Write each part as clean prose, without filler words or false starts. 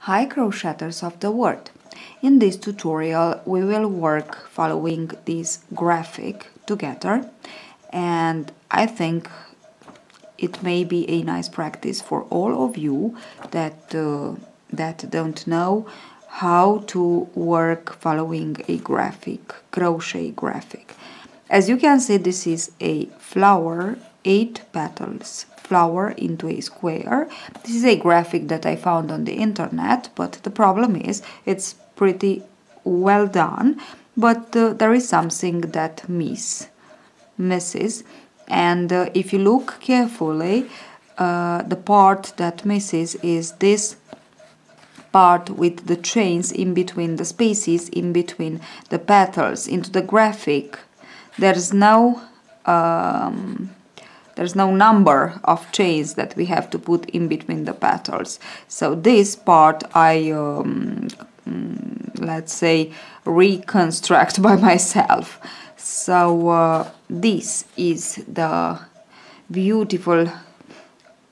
Hi crocheters of the world! In this tutorial we will work following this graphic together, and I think it may be a nice practice for all of you that don't know how to work following a crochet graphic. As you can see, this is a flower, 8 petals flower into a square. This is a graphic that I found on the internet, but the problem is it's pretty well done, but there is something that misses, and if you look carefully, the part that misses is this part with the chains in between, the spaces in between the petals. Into the graphic there's no number of chains that we have to put in between the petals. So this part I let's say reconstruct by myself. So this is the beautiful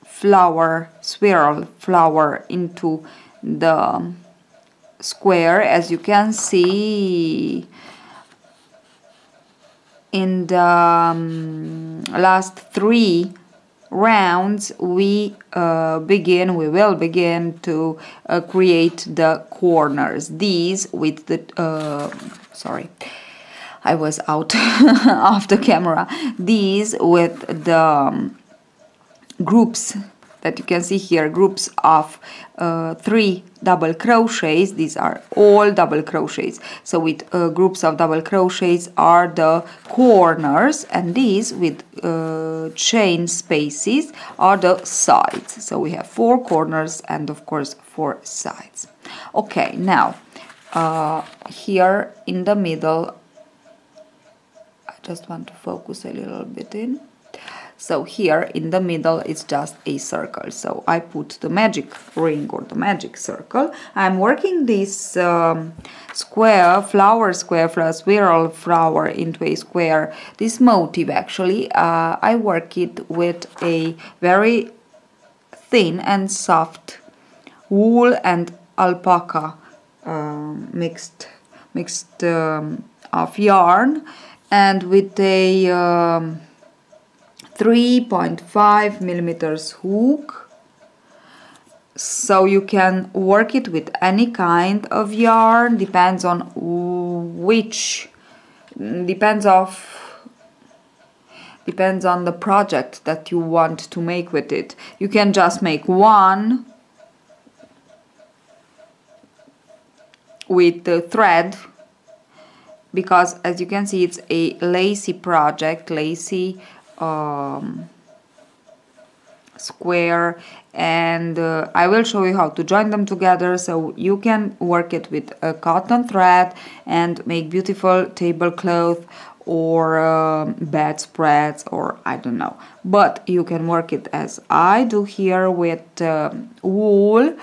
flower, swirl flower into the square. As you can see, in the last 3 rounds we will begin to create the corners. These with the sorry, I was out of the camera. These with the groups that you can see here, groups of 3 double crochets. These are all double crochets. So with groups of double crochets are the corners, and these with chain spaces are the sides. So we have 4 corners and of course 4 sides. Okay, now here in the middle, I just want to focus a little bit in. So here in the middle it's just a circle. So I put the magic ring or the magic circle. I'm working this swirl flower into a square. This motif actually, I work it with a very thin and soft wool and alpaca mixed of yarn, and with a 3.5 millimeters hook. So you can work it with any kind of yarn, depends on the project that you want to make with it. You can just make one with the thread, because as you can see it's a lacy project, lacy square, and I will show you how to join them together. So you can work it with a cotton thread and make beautiful tablecloth or bedspreads, or I don't know, but you can work it as I do here with wool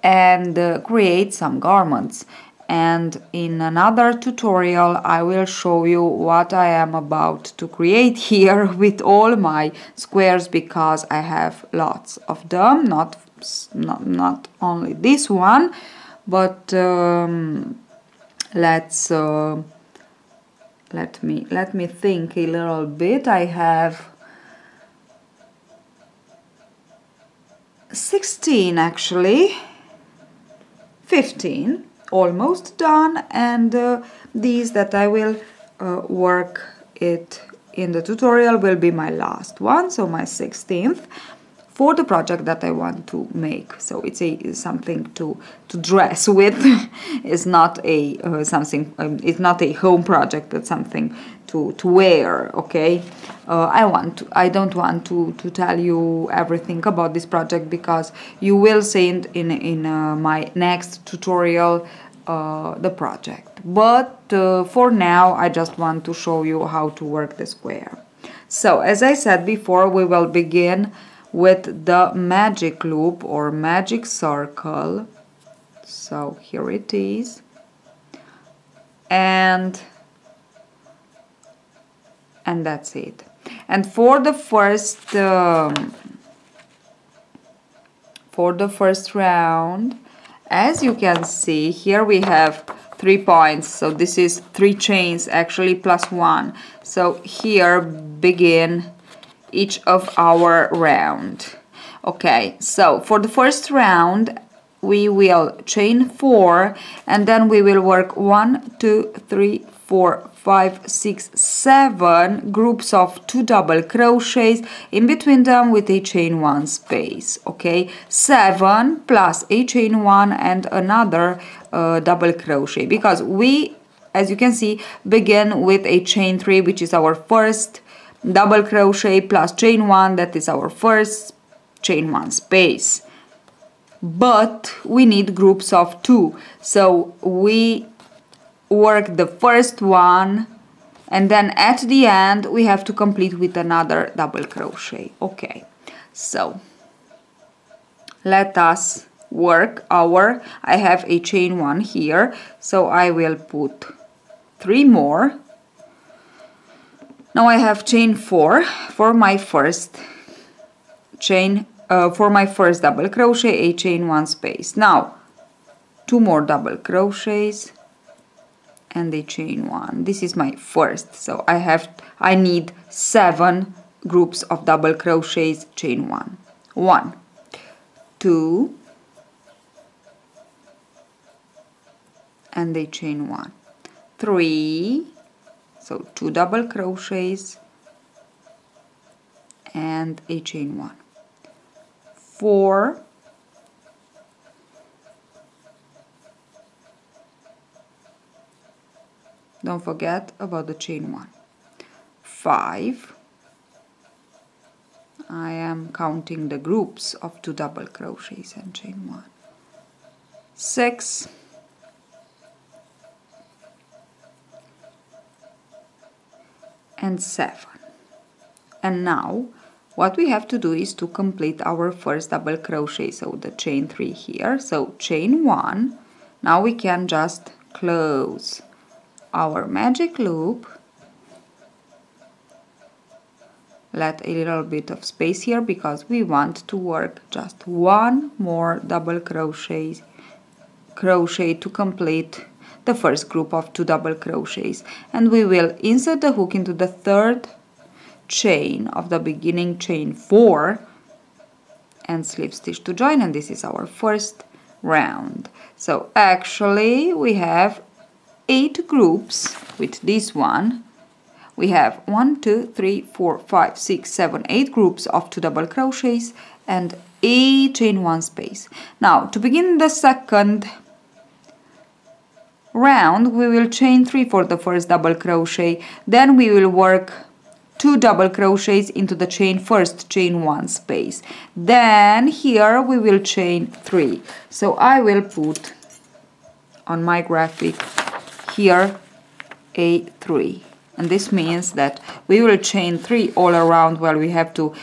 and create some garments. And in another tutorial I will show you what I am about to create here with all my squares, because I have lots of them, not only this one, but let me think a little bit. I have 16 actually, 15 almost done, and these that I will work it in the tutorial will be my last one, so my 16th for the project that I want to make. So it's something to dress with. It's not a it's not a home project, but something to wear. Okay, I don't want to tell you everything about this project, because you will see it in my next tutorial, the project. But for now I just want to show you how to work the square. So as I said before, we will begin with the magic loop or magic circle. So here it is, and that's it. And for the first round As you can see, here we have 3 points, so this is 3 chains actually plus 1. So here begin each of our round. Okay, so for the first round we will chain 4 and then we will work 1, 2, 3, 4, 5, 6, 7 groups of 2 double crochets, in between them with a chain 1 space. Okay, 7 plus a chain 1 and another double crochet, because we, as you can see, begin with a chain 3, which is our first double crochet, plus chain 1, that is our first chain 1 space. But we need groups of 2, so we work the first one and then at the end we have to complete with another double crochet. Okay, so let us work our, I have a chain 1 here, so I will put 3 more. Now I have chain 4 for my first chain, for my first double crochet, a chain 1 space. Now 2 more double crochets and a chain 1. This is my first, so I need 7 groups of double crochets, chain 1. 1, 2, and a chain 1. 3, so 2 double crochets and a chain 1. 4, don't forget about the chain 1. 5, I am counting the groups of 2 double crochets and chain 1. 6, and 7. And now what we have to do is to complete our first double crochet, so the chain 3 here, so chain 1. Now we can just close our magic loop, let a little bit of space here because we want to work just 1 more double crochet to complete the first group of 2 double crochets, and we will insert the hook into the third chain of the beginning chain 4 and slip stitch to join, and this is our first round. So actually we have 8 groups with this one. We have 1, 2, 3, 4, 5, 6, 7, 8 groups of 2 double crochets and a chain 1 space. Now to begin the second round we will chain 3 for the first double crochet, then we will work 2 double crochets into the first chain 1 space, then here we will chain 3. So I will put on my graphic here a 3, and this means that we will chain 3 all around where we have to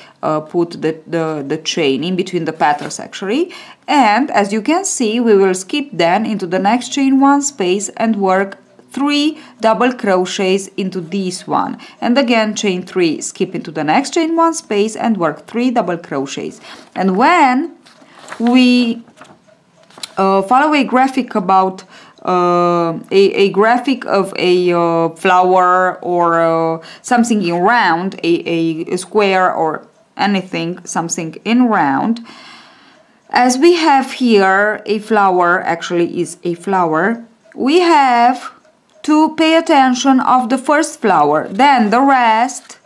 put the chain in between the petals actually, and as you can see we will skip then into the next chain 1 space and work 3 double crochets into this one, and again chain 3, skip into the next chain 1 space and work 3 double crochets. And when we follow a graphic about a graphic of a flower or something in round, a square or anything, something in round, as we have here a flower, actually is a flower, we have to pay attention of the first flower, then the rest,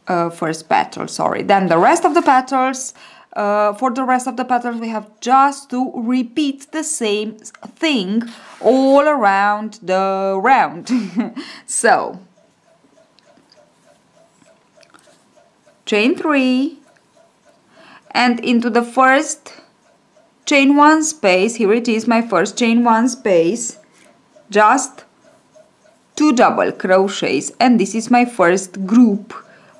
first petal, sorry, then the rest of the petals. For the rest of the petals we have just to repeat the same thing all around the round. So chain 3 and into the first chain 1 space, here it is, my first chain 1 space, just 2 double crochets, and this is my first group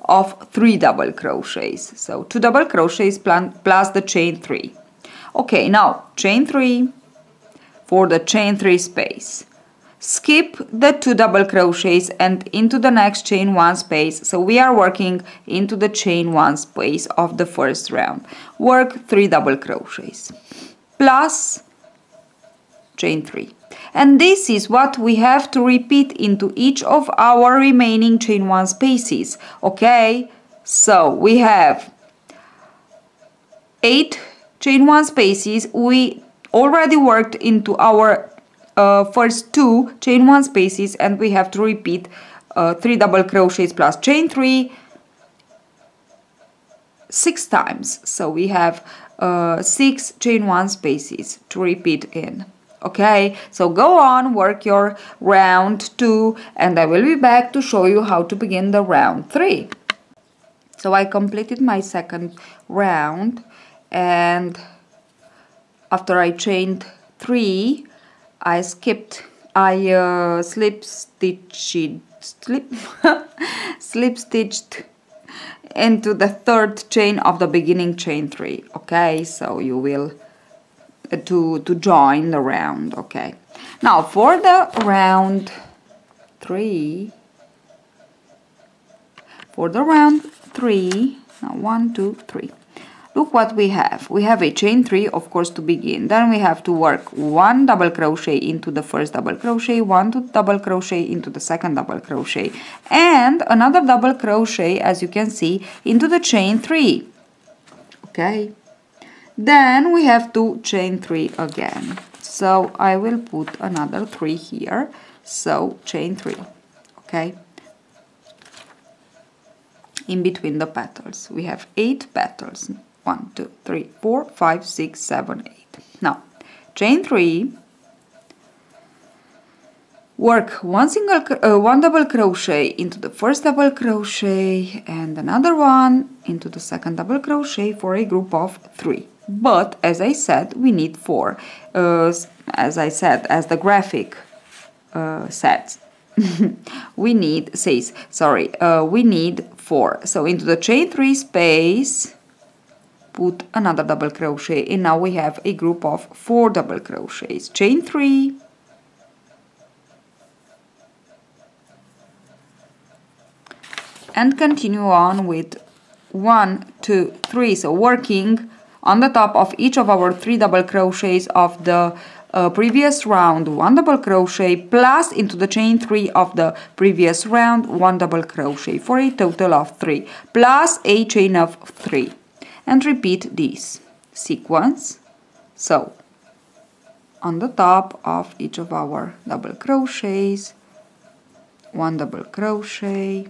of 3 double crochets. So 2 double crochets plus the chain 3. Okay, now chain 3 for the chain 3 space. Skip the 2 double crochets and into the next chain 1 space. So we are working into the chain 1 space of the first round. Work 3 double crochets plus chain 3. And this is what we have to repeat into each of our remaining chain 1 spaces. Okay, so we have 8 chain 1 spaces. We already worked into our first 2 chain 1 spaces, and we have to repeat 3 double crochets plus chain 3 6 times. So we have 6 chain 1 spaces to repeat in. Okay, so go on, work your round 2, and I will be back to show you how to begin the round 3. So I completed my second round, and after I chained 3, I slip stitched into the third chain of the beginning chain 3. Okay, so you will to join the round. Okay, now for the round 3, now 1 2 3, look what we have. We have a chain 3, of course, to begin. Then we have to work 1 double crochet into the first double crochet, 1 double crochet into the second double crochet, and another double crochet, as you can see, into the chain 3. Okay, then we have to chain 3 again. So I will put another 3 here. So chain 3. Okay, in between the petals we have 8 petals. 1 2 3 4 5 6 7 8. Now chain 3, work one double crochet into the first double crochet and another one into the second double crochet for a group of 3. But as I said, we need 4. As I said, as the graphic says, we need 4. So into the chain 3 space, put another double crochet, and now we have a group of 4 double crochets. Chain 3, and continue on with 1 2 3. So working on the top of each of our 3 double crochets of the previous round, 1 double crochet plus into the chain 3 of the previous round 1 double crochet for a total of 3 plus a chain of 3, and repeat this sequence. So on the top of each of our double crochets, 1 double crochet,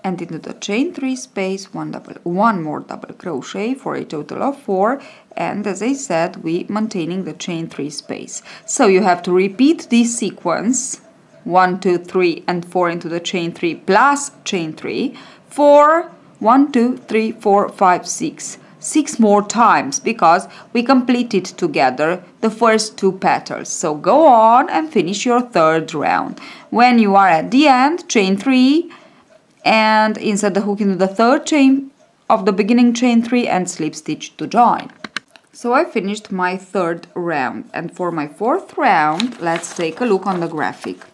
and into the chain 3 space 1 more double crochet for a total of 4, and as I said, we maintaining the chain 3 space. So you have to repeat this sequence 1 2 3 and 4 into the chain 3 plus chain 3 for 1 2 3 4 5 6 more times, because we completed together the first 2 petals. So go on and finish your third round. When you are at the end, chain 3 and insert the hook into the third chain of the beginning chain 3 and slip stitch to join. So I finished my third round, and for my fourth round, let's take a look on the graphic.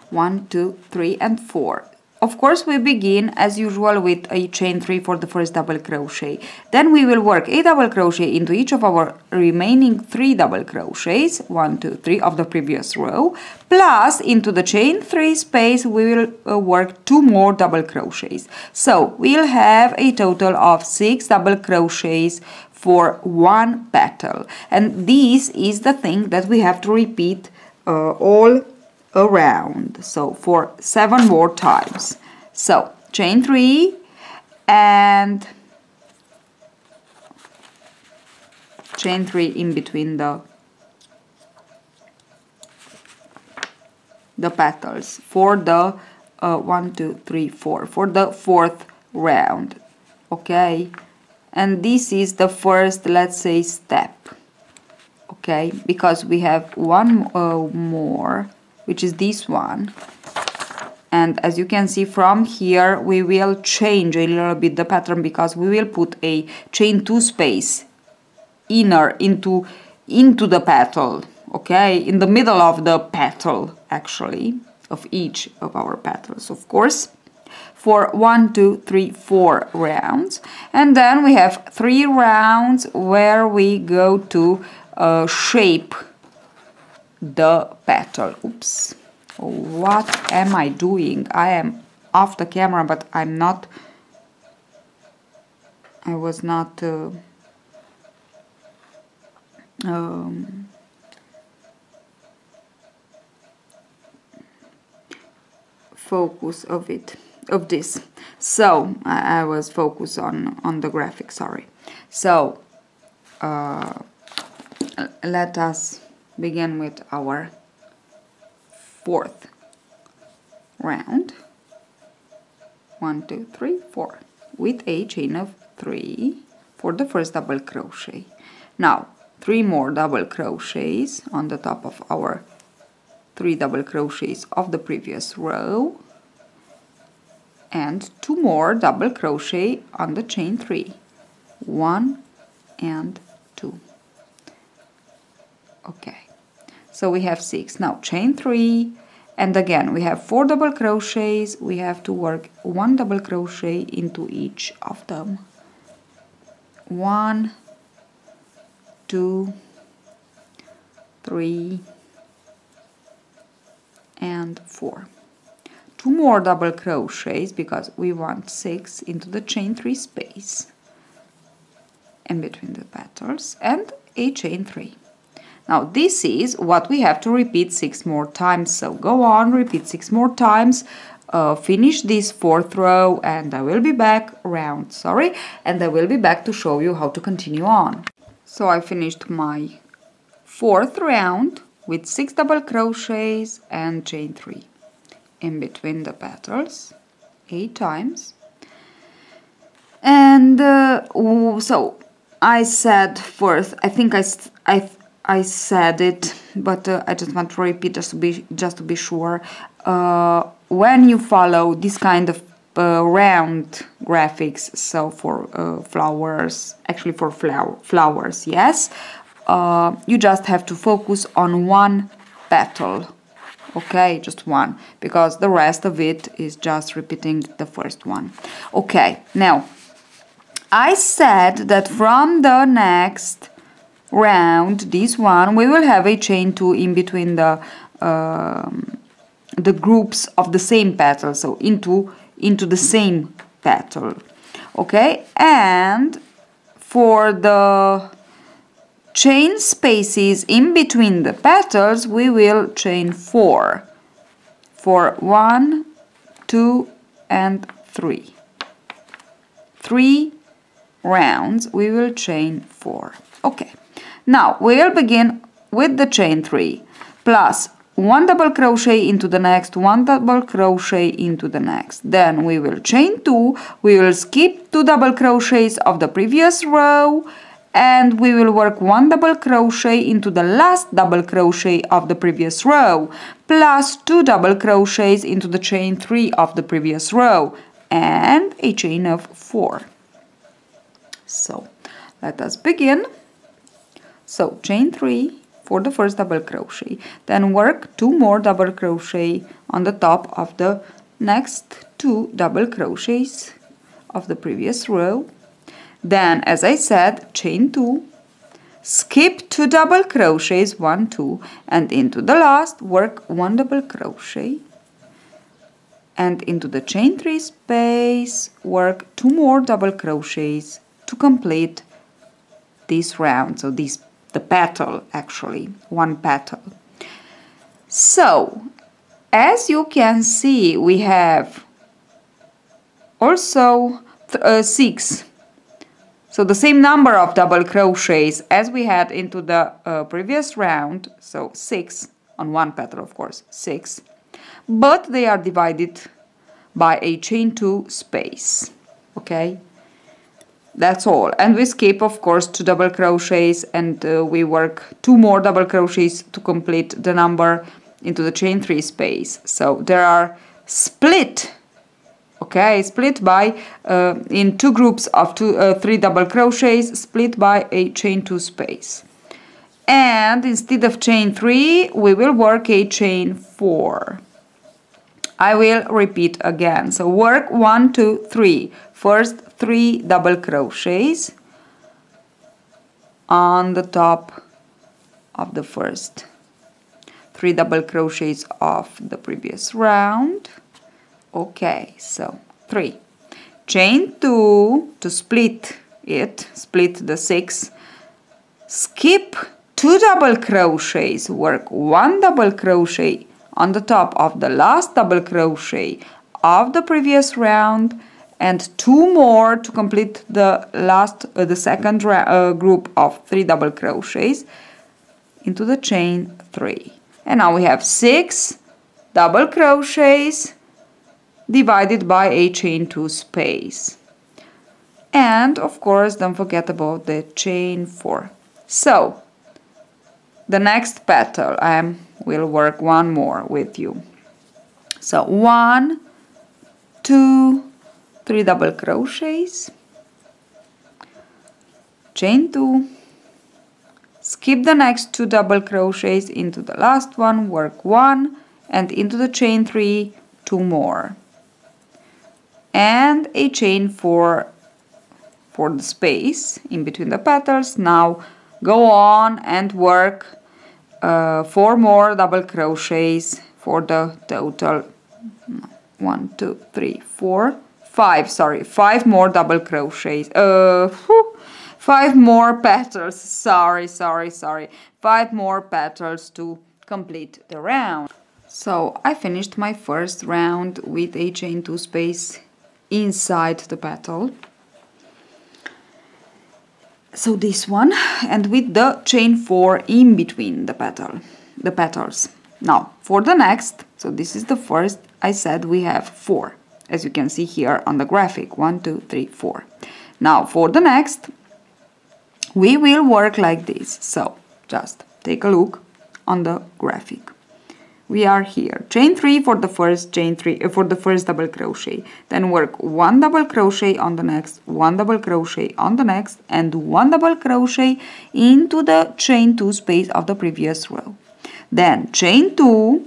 1 2 3 and 4. Of course, we begin as usual with a chain 3 for the first double crochet. Then we will work a double crochet into each of our remaining 3 double crochets, 1 2 3 of the previous row, plus into the chain 3 space we will work 2 more double crochets. So we'll have a total of 6 double crochets for 1 petal, and this is the thing that we have to repeat all around, so for 7 more times. So chain 3 and chain 3 in between the petals for the 1 2 3 4 for the fourth round. Okay, and this is the first, let's say, step. Okay, because we have one more, which is this one, and as you can see from here, we will change a little bit the pattern, because we will put a chain 2 space inner into the petal. Okay, in the middle of the petal, actually, of each of our petals, of course, for 1, 2, 3, 4 rounds, and then we have 3 rounds where we go to shape the petal. Oops, what am I doing? I am off the camera, but I was not focus of this. So I was focused on the graphic, sorry. So let us begin with our 4th round. 1, 2, 3, 4 with a chain of 3 for the first double crochet. Now 3 more double crochets on the top of our 3 double crochets of the previous row, and 2 more double crochet on the chain 3, 1 and 2. Okay, so we have 6. Now chain 3, and again we have 4 double crochets. We have to work 1 double crochet into each of them. 1, 2, 3 and 4. 2 more double crochets because we want 6 into the chain 3 space in between the petals, and a chain 3. Now this is what we have to repeat 6 more times, so go on, repeat 6 more times, finish this 4th row, and I will be back and I will be back to show you how to continue on. So I finished my 4th round with 6 double crochets and chain 3 in between the petals 8 times. And so I said first, I think I said it, but I just want to repeat just to be sure. When you follow this kind of round graphics, so for flowers, actually for flowers, yes, you just have to focus on one petal, okay, just one, because the rest of it is just repeating the first one. Okay, now I said that from the next round, this one, we will have a chain 2 in between the groups of the same petal, so into the same petal, okay. And for the chain spaces in between the petals, we will chain 4 for 1, 2 and 3. 3 rounds we will chain 4. Okay, now we'll begin with the chain 3 plus 1 double crochet into the next, 1 double crochet into the next. Then we will chain 2, we will skip 2 double crochets of the previous row, and we will work 1 double crochet into the last double crochet of the previous row, plus 2 double crochets into the chain 3 of the previous row, and a chain of 4. So let us begin. So chain 3 for the first double crochet, then work 2 more double crochet on the top of the next 2 double crochets of the previous row. Then, as I said, chain 2, skip 2 double crochets, 1, 2, and into the last work 1 double crochet, and into the chain 3 space work 2 more double crochets to complete this round. So this the petal, actually, 1 petal. So as you can see, we have also 6. So the same number of double crochets as we had into the previous round, so 6 on 1 petal, of course, 6, but they are divided by a chain 2 space, okay? That's all. And we skip, of course, 2 double crochets, and we work 2 more double crochets to complete the number into the chain 3 space. So there are split, okay, split by in 2 groups of 3 double crochets, split by a chain 2 space. And instead of chain 3, we will work a chain 4. I will repeat again. So work 1, 2, 3. First 3 double crochets on the top of the first 3 double crochets of the previous round. Okay, so 3. Chain 2 to split it, split the 6. Skip 2 double crochets, work 1 double crochet on the top of the last double crochet of the previous round, and 2 more to complete the second group of 3 double crochets into the chain 3. And now we have 6 double crochets divided by a chain 2 space. And of course, don't forget about the chain 4. So the next petal I will work one more with you. So 1, 2, 3 double crochets, chain 2, skip the next 2 double crochets into the last one, work 1, and into the chain 3, 2 more, and a chain 4 for the space in between the petals. Now go on and work 4 more double crochets for the total 1, 2, 3, 4, 5, sorry, 5 more double crochets, 5 more petals, sorry, 5 more petals to complete the round. So I finished my first round with a chain 2 space inside the petal. So this one, and with the chain 4 in between the petals. Now for the next, so this is the first, I said we have 4, as you can see here on the graphic, 1, 2, 3, 4. Now for the next, we will work like this. So just take a look on the graphic. We are here, chain 3 for the first for the first double crochet, then work 1 double crochet on the next, 1 double crochet on the next, and 1 double crochet into the chain 2 space of the previous row. Then chain 2,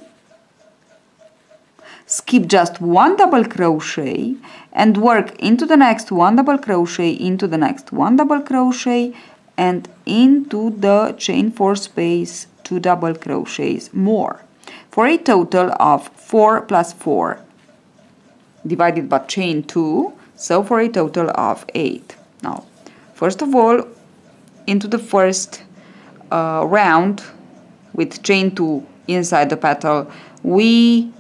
skip just 1 double crochet and work into the next 1 double crochet, into the next 1 double crochet, and into the chain 4 space 2 double crochets more, for a total of 4 plus 4 divided by chain 2, so for a total of 8. Now first of all, into the first round with chain 2 inside the petal, we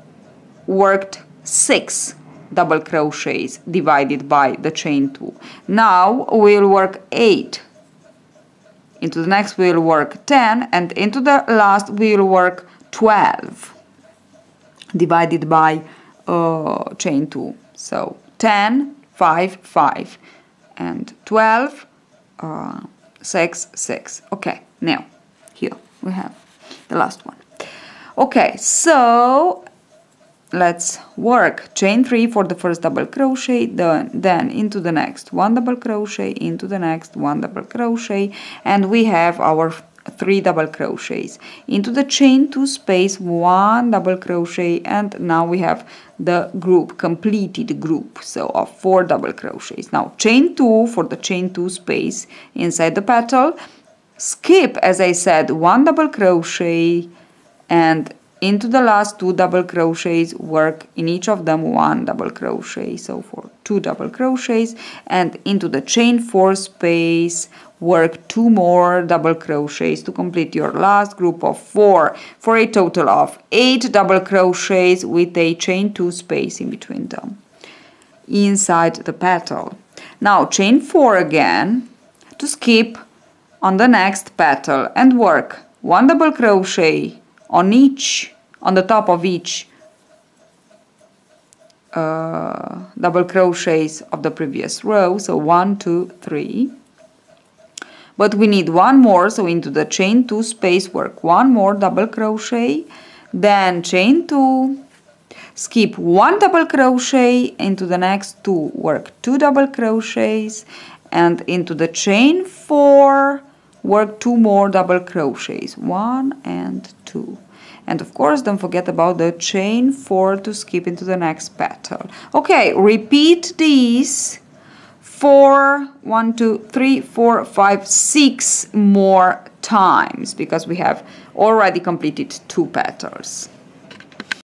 worked 6 double crochets divided by the chain 2. Now we'll work 8. Into the next we'll work 10, and into the last we'll work 12 divided by chain 2. So 10, 5, 5, and 12, 6, 6. Okay, now here we have the last one. Okay, so let's work chain 3 for the first double crochet, then into the next 1 double crochet, into the next 1 double crochet, and we have our 3 double crochets into the chain 2 space, 1 double crochet, and now we have the group, completed group, so of 4 double crochets. Now chain 2 for the chain 2 space inside the petal, skip, as I said, 1 double crochet, and into the last 2 double crochets, work in each of them 1 double crochet, so for 2 double crochets, and into the chain 4 space, work 2 more double crochets to complete your last group of 4, for a total of 8 double crochets with a chain 2 space in between them inside the petal. Now chain 4 again to skip on the next petal and work 1 double crochet on the top of each double crochets of the previous row, so 1, 2, 3. But we need 1 more, so into the chain 2 space work 1 more double crochet, then chain 2, skip 1 double crochet, into the next 2 work 2 double crochets, and into the chain 4 work 2 more double crochets, 1 and 2, And of course, don't forget about the chain 4 to skip into the next petal. Okay, repeat these 1, 2, 3, 4, 5, 6 more times, because we have already completed 2 petals.